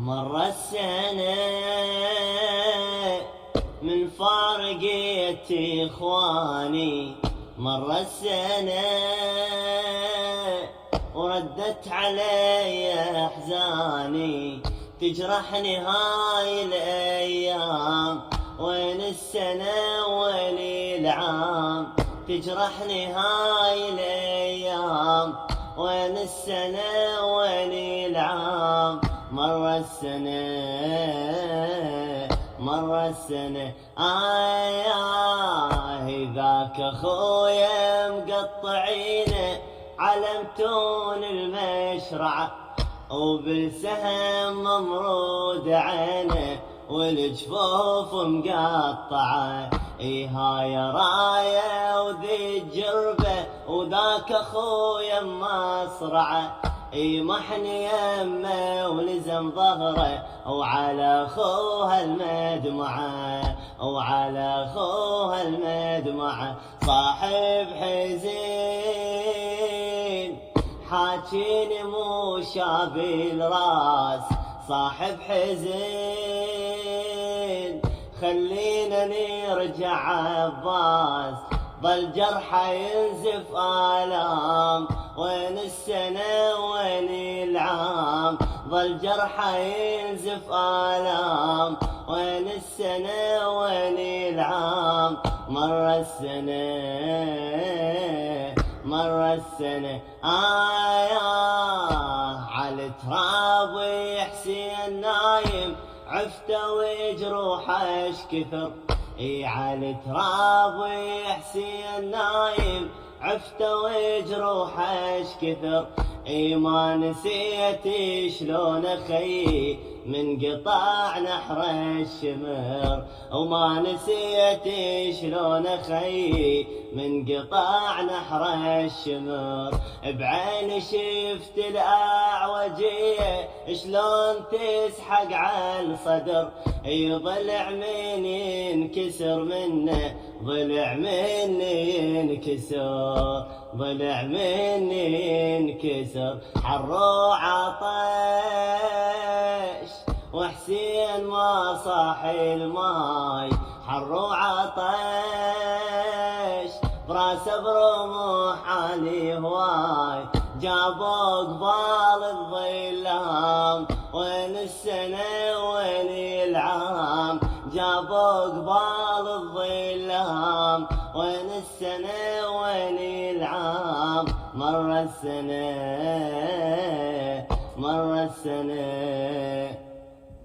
مر السنة من فارقت إخواني، مر السنة وردت علي أحزاني، تجرحني هاي الأيام، وين السنة وين العام، تجرحني هاي الأيام، وين السنة وين العام. مر السنة مر السنة ذاك أخويا مقطعينه، علمتون المشرعة وبالسهم ممرود عينه، والجفوف مقطعة. هاي راية وذي الجربة، وذاك أخويا مصرعة، محني يمه ولزم ظهره، وعلى أخوها المدمعة، وعلى أخوها المدمعة. صاحب حزين حاكيني مو شابي الراس، صاحب حزين خلينا نرجع عباس، ظل جرحه ينزف آلام، وين السنة وين العام، ظل جرحه ينزف آلام، وين السنة وين العام. مر السنة مر السنة على التراب حسين نايم، عفته وجروحه اش كثر. على التراب حسين نايم، عفته وجروحه اش كثر. ما نسيت شلون اخي من قطاع نحر الشمر، وما نسيت شلون اخي من قطاع نحر الشمر. بعيني شفت الاعوجية شلون تسحق على الصدر، ضلع من ينكسر منه، ضلع من ينكسر، ضلع من ينكسر. حرو عطش وحسين ما صاح الماي، حرو عطش براسه برموح علي هواي. جابوا قبال الظلام، وين السنة وين العام، جابوا قبال الظلام، وين السنة وين العام. مر السنة مر السنة